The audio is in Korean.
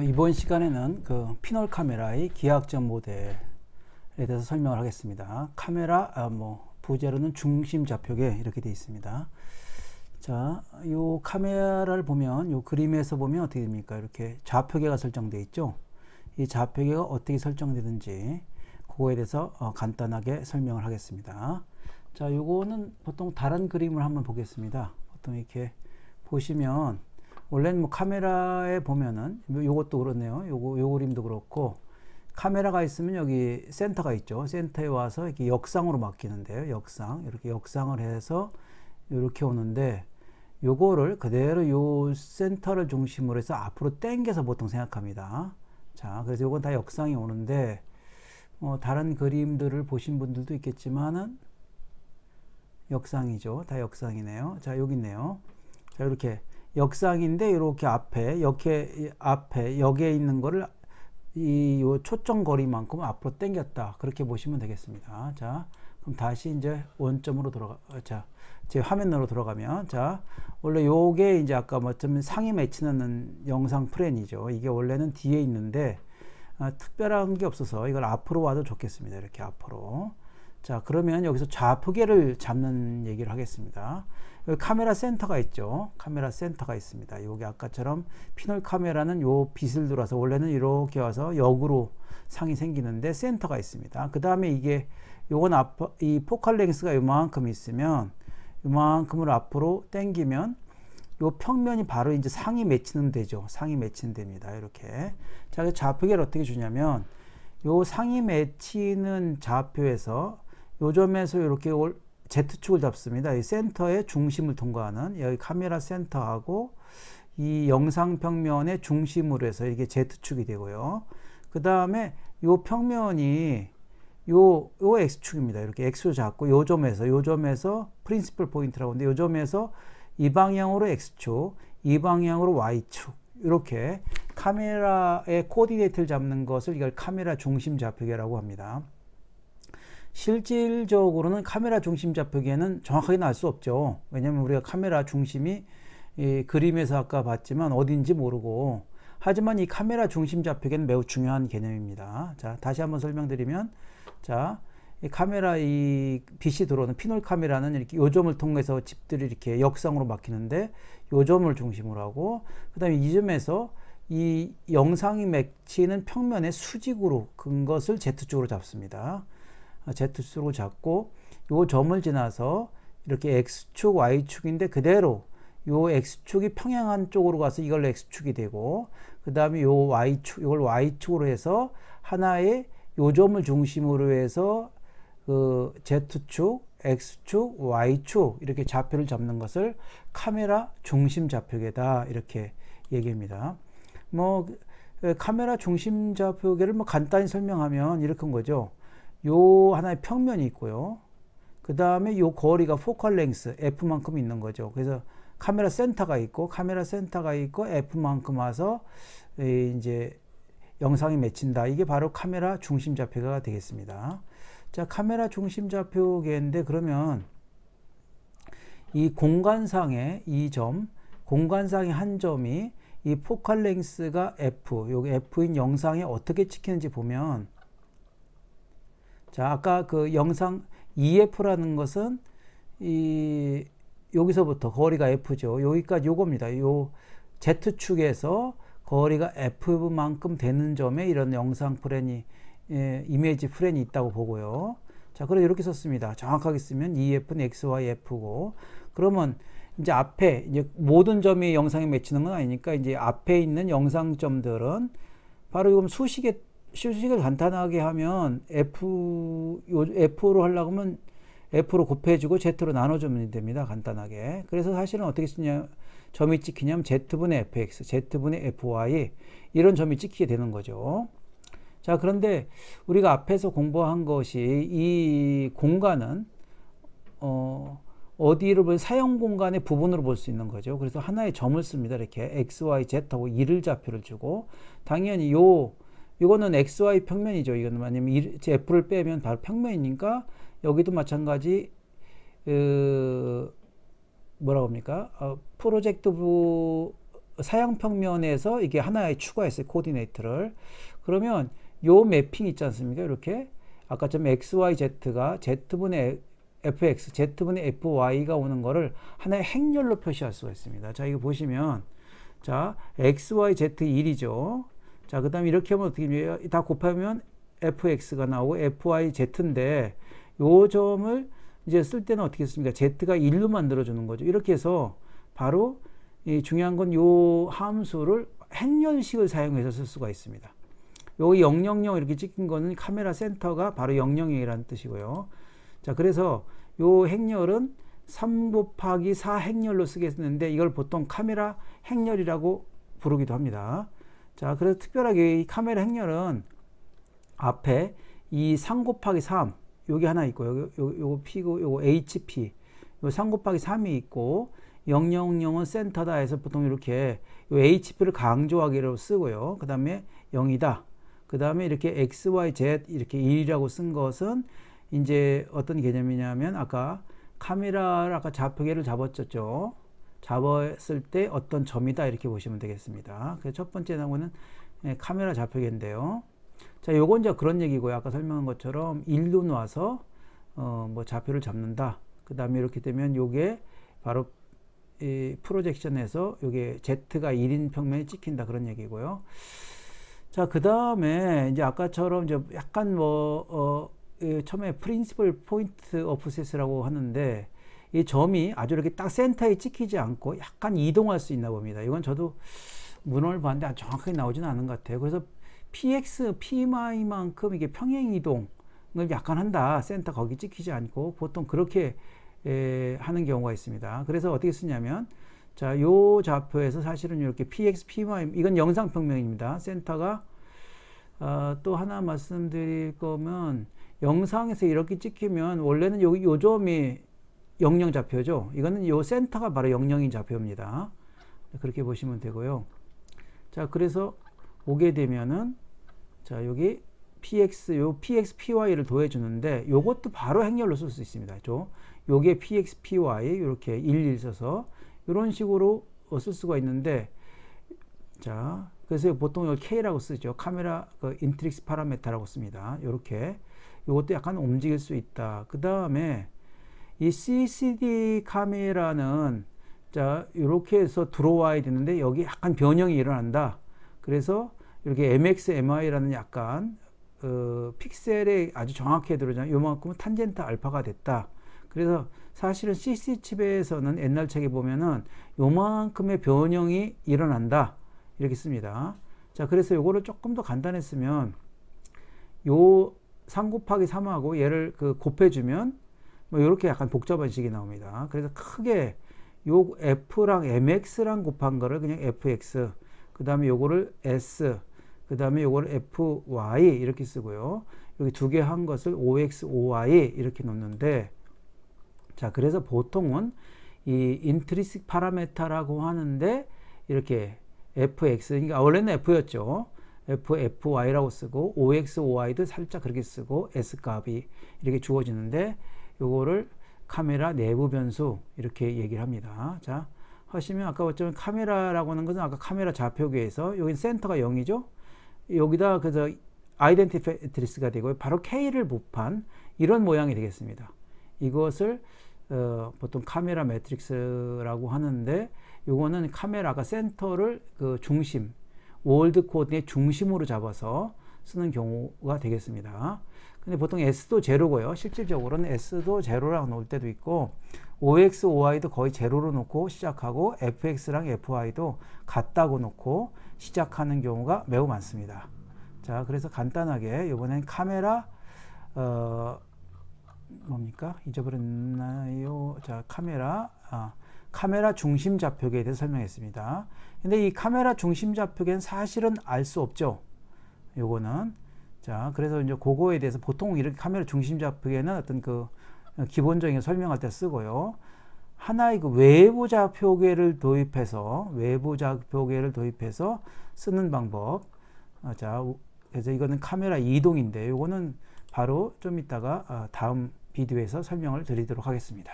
이번 시간에는 그 피놀 카메라의 기하학적 모델에 대해서 설명을 하겠습니다. 카메라 부제로는 중심 좌표계 이렇게 되어 있습니다. 자, 요 카메라를 보면 요 그림에서 보면 어떻게 됩니까? 이렇게 좌표계가 설정되어 있죠. 이 좌표계가 어떻게 설정되는지 그거에 대해서 간단하게 설명을 하겠습니다. 자, 요거는 보통 다른 그림을 한번 보겠습니다. 보통 이렇게 보시면 원래는 뭐 카메라에 보면은 요것도 그렇네요. 요 그림도 그렇고 카메라가 있으면 여기 센터가 있죠. 센터에 와서 이렇게 역상으로 바뀌는데요. 역상 이렇게 역상을 해서 이렇게 오는데 요거를 그대로 요 센터를 중심으로 해서 앞으로 당겨서 보통 생각합니다. 자, 그래서 요건 다 역상이 오는데 다른 그림들을 보신 분들도 있겠지만은 역상이죠. 다 역상이네요. 자, 여기 있네요. 자, 이렇게 역상인데 이렇게 앞에 여기에 있는 거를 요 초점 거리만큼 앞으로 당겼다. 그렇게 보시면 되겠습니다. 자, 그럼 다시 이제 원점으로 자, 제 화면으로 들어가면, 자, 원래 요게 이제 아까 뭐좀 상이 맺히는 영상 프레임이죠. 이게 원래는 뒤에 있는데 특별한 게 없어서 이걸 앞으로 와도 좋겠습니다. 이렇게 앞으로. 자, 그러면 여기서 좌표계를 잡는 얘기를 하겠습니다. 여기 카메라 센터가 있죠. 카메라 센터가 있습니다. 여기 아까처럼 피놀 카메라는 요 빛을 들어서 원래는 이렇게 와서 역으로 상이 생기는데 센터가 있습니다. 그 다음에 이게 요건 이 포칼 랭스가 요만큼 있으면 요만큼을 앞으로 당기면 요 평면이 바로 이제 상이 맺히는 데죠. 상이 맺히는 데입니다. 이렇게. 자, 좌표계를 어떻게 주냐면 요 상이 맺히는 좌표에서 요 점에서 이렇게 Z축을 잡습니다. 이 센터의 중심을 통과하는 여기 카메라 센터하고 이 영상 평면의 중심으로 해서 이게 Z축이 되고요. 그 다음에 요 평면이 요 X축입니다. 이렇게 X로 잡고 요 점에서 프린시플 포인트라고 하는데 요 점에서 이 방향으로 X축, 이 방향으로 Y축 이렇게 카메라의 코디네이트를 잡는 것을 이걸 카메라 중심 좌표계라고 합니다. 실질적으로는 카메라 중심 좌표계는 정확하게 알 수 없죠. 왜냐면 우리가 카메라 중심이 이 그림에서 아까 봤지만 어딘지 모르고, 하지만 이 카메라 중심 좌표계는 매우 중요한 개념입니다. 자, 다시 한번 설명드리면, 자, 이 카메라 이 빛이 들어오는 피놀 카메라는 이렇게 요 점을 통해서 집들이 이렇게 역상으로 막히는데 요 점을 중심으로 하고, 그 다음에 이 점에서 이 영상이 맺히는 평면의 수직으로 근 것을 Z축으로 잡습니다. Z축으로 잡고 요 점을 지나서 이렇게 X축, Y축인데 그대로 요 X축이 평행한 쪽으로 가서 이걸 X축이 되고, 그 다음에 요 Y축, 이걸 Y축으로 해서 하나의 요 점을 중심으로 해서 그 Z축, X축, Y축 이렇게 좌표를 잡는 것을 카메라 중심 좌표계다 이렇게 얘기합니다. 카메라 중심 좌표계를 간단히 설명하면 이렇게 한 거죠. 요 하나의 평면이 있고요. 그 다음에 요 거리가 포컬 랭스 F만큼 있는 거죠. 그래서 카메라 센터가 있고 F만큼 와서 이제 영상이 맺힌다. 이게 바로 카메라 중심 좌표계가 되겠습니다. 자, 카메라 중심 좌표계인데 그러면 이 공간상의 이 점, 공간상의 한 점이 이 포칼 랭스가 F, 여기 F인 영상에 어떻게 찍히는지 보면, 자, 아까 그 영상 EF라는 것은 여기서부터 거리가 F죠. 여기까지 요겁니다. 요 Z축에서 거리가 F만큼 되는 점에 이런 영상 프레임이, 이미지 프레임이 있다고 보고요. 자, 그래서 이렇게 썼습니다. 정확하게 쓰면 EF는 XYF고, 그러면 이제 앞에 이제 모든 점이 영상에 맺히는 건 아니니까 이제 앞에 있는 영상점들은 바로 이건 수식을 간단하게 하면 F로 하려고 하면 F로 곱해주고 Z로 나눠주면 됩니다. 간단하게. 그래서 사실은 어떻게 쓰냐, 점이 찍히냐면 Z분의 Fx, Z분의 Fy 이런 점이 찍히게 되는 거죠. 자, 그런데 우리가 앞에서 공부한 것이 이 공간은 어디를 보면 사용 공간의 부분으로 볼 수 있는 거죠. 그래서 하나의 점을 씁니다. 이렇게 X, Y, Z하고 이를 좌표를 주고, 당연히 이거는 XY 평면이죠. 이거는 만약에 F를 빼면 바로 평면이니까 여기도 마찬가지 뭐라고 합니까? 프로젝트 사양 평면에서 이게 하나에 추가했어요. 코디네이트를. 그러면 요 매핑 있지 않습니까? 이렇게 아까처럼 XYZ가 Z분의 FX, Z분의 FY가 오는 거를 하나의 행렬로 표시할 수가 있습니다. 자, 이거 보시면 자, XYZ 1이죠. 자, 그 다음에 이렇게 하면 어떻게 돼요? 다 곱하면 FX가 나오고 FYZ인데 요 점을 이제 쓸 때는 어떻게 씁니까? Z가 1로 만들어주는 거죠. 이렇게 해서 바로 이 중요한 건 요 함수를 행렬식을 사용해서 쓸 수가 있습니다. 여기 000 이렇게 찍힌 거는 카메라 센터가 바로 000이라는 뜻이고요. 자, 그래서 요 행렬은 3 곱하기 4 행렬로 쓰겠는데 이걸 보통 카메라 행렬이라고 부르기도 합니다. 자, 그래서 특별하게 이 카메라 행렬은 앞에 이 3 곱하기 3 요게 하나 있고 요거 P고 요거 HP 요 3 곱하기 3이 있고 000은 센터다 해서 보통 이렇게 요 HP를 강조하기로 쓰고요. 그 다음에 0이다. 그 다음에 이렇게 XYZ 이렇게 1이라고 쓴 것은 이제 어떤 개념이냐면 아까 카메라를 아까 좌표계를 잡았었죠. 잡았을 때 어떤 점이다 이렇게 보시면 되겠습니다. 그래서 첫 번째 나오는 카메라 좌표계인데요. 자, 요건 이제 그런 얘기고요. 아까 설명한 것처럼 1로 놔서 뭐 좌표를 잡는다. 그 다음에 이렇게 되면 요게 바로 이 프로젝션에서 요게 Z가 1인 평면에 찍힌다 그런 얘기고요. 자, 그 다음에 이제 아까처럼 이제 약간 처음에 프린시플 포인트 오프셋이라고 하는데 이 점이 아주 이렇게 딱 센터에 찍히지 않고 약간 이동할 수 있나 봅니다. 이건 저도 문헌을 봤는데 아주 정확하게 나오지는 않은 것 같아요. 그래서 PX, PY만큼 이게 평행 이동을 약간 한다. 센터 거기 찍히지 않고 보통 그렇게 하는 경우가 있습니다. 그래서 어떻게 쓰냐면 자, 요 좌표에서 사실은 이렇게 PX, PY 이건 영상 평면입니다. 센터가 또 하나 말씀드릴 거면 영상에서 이렇게 찍히면 원래는 요 점이 00 좌표죠. 이거는 요 센터가 바로 00인 좌표입니다. 그렇게 보시면 되고요. 자, 그래서 오게 되면은 자, 여기 PX, 요 PX, PY를 더해주는데 요것도 바로 행렬로 쓸 수 있습니다. 요게 PX, PY 이렇게 11 써서 이런 식으로 쓸 수가 있는데 자, 그래서 보통 이걸 K라고 쓰죠. 카메라 인트릭스 파라메타라고 씁니다. 이렇게 이것도 약간 움직일 수 있다. 그 다음에 이 CCD 카메라는 자, 이렇게 해서 들어와야 되는데 여기 약간 변형이 일어난다. 그래서 이렇게 MX, MI라는 약간 픽셀에 아주 정확하게 들어오잖아요. 요만큼은 탄젠트 알파가 됐다. 그래서 사실은 CC 칩에서는 옛날 책에 보면은 요만큼의 변형이 일어난다. 이렇게 씁니다. 자, 그래서 요거를 조금 더 간단했으면 요 3 곱하기 3하고 얘를 곱해주면 뭐 이렇게 약간 복잡한 식이 나옵니다. 그래서 크게 요 F랑 MX랑 곱한 거를 그냥 FX, 그 다음에 요거를 S, 그 다음에 요거를 FY 이렇게 쓰고요. 여기 두 개 한 것을 OX, OY 이렇게 놓는데 자, 그래서 보통은 이 인트리식 파라메타라고 하는데 이렇게 fx, 그러니까 원래는 f였죠. fy라고 쓰고 ox, oy도 살짝 그렇게 쓰고 s 값이 이렇게 주어지는데 요거를 카메라 내부 변수 이렇게 얘기를 합니다. 자, 하시면 아까 봤지만 카메라라고 하는 것은 아까 카메라 좌표계에서 여기 센터가 0이죠. 여기다 그래서 아이덴티티 매트리스가 되고요. 바로 K를 곱한 이런 모양이 되겠습니다. 이것을 보통 카메라 매트릭스라고 하는데 요거는 카메라가 센터를 중심, 월드 코드의 중심으로 잡아서 쓰는 경우가 되겠습니다. 근데 보통 S도 제로고요. 실질적으로는 S도 제로라고 놓을 때도 있고 OX, OY도 거의 제로로 놓고 시작하고 FX랑 FY도 같다고 놓고 시작하는 경우가 매우 많습니다. 자, 그래서 간단하게 이번엔 카메라 뭡니까? 잊어버렸나요? 자, 카메라 중심 좌표계에 대해서 설명했습니다. 근데 이 카메라 중심 좌표계는 사실은 알 수 없죠. 요거는. 자, 그래서 이제 그거에 대해서 보통 이렇게 카메라 중심 좌표계는 어떤 기본적인 설명할 때 쓰고요. 하나의 외부 좌표계를 도입해서 쓰는 방법. 자, 그래서 이거는 카메라 이동인데 요거는 바로 좀 이따가 다음 비디오에서 설명을 드리도록 하겠습니다.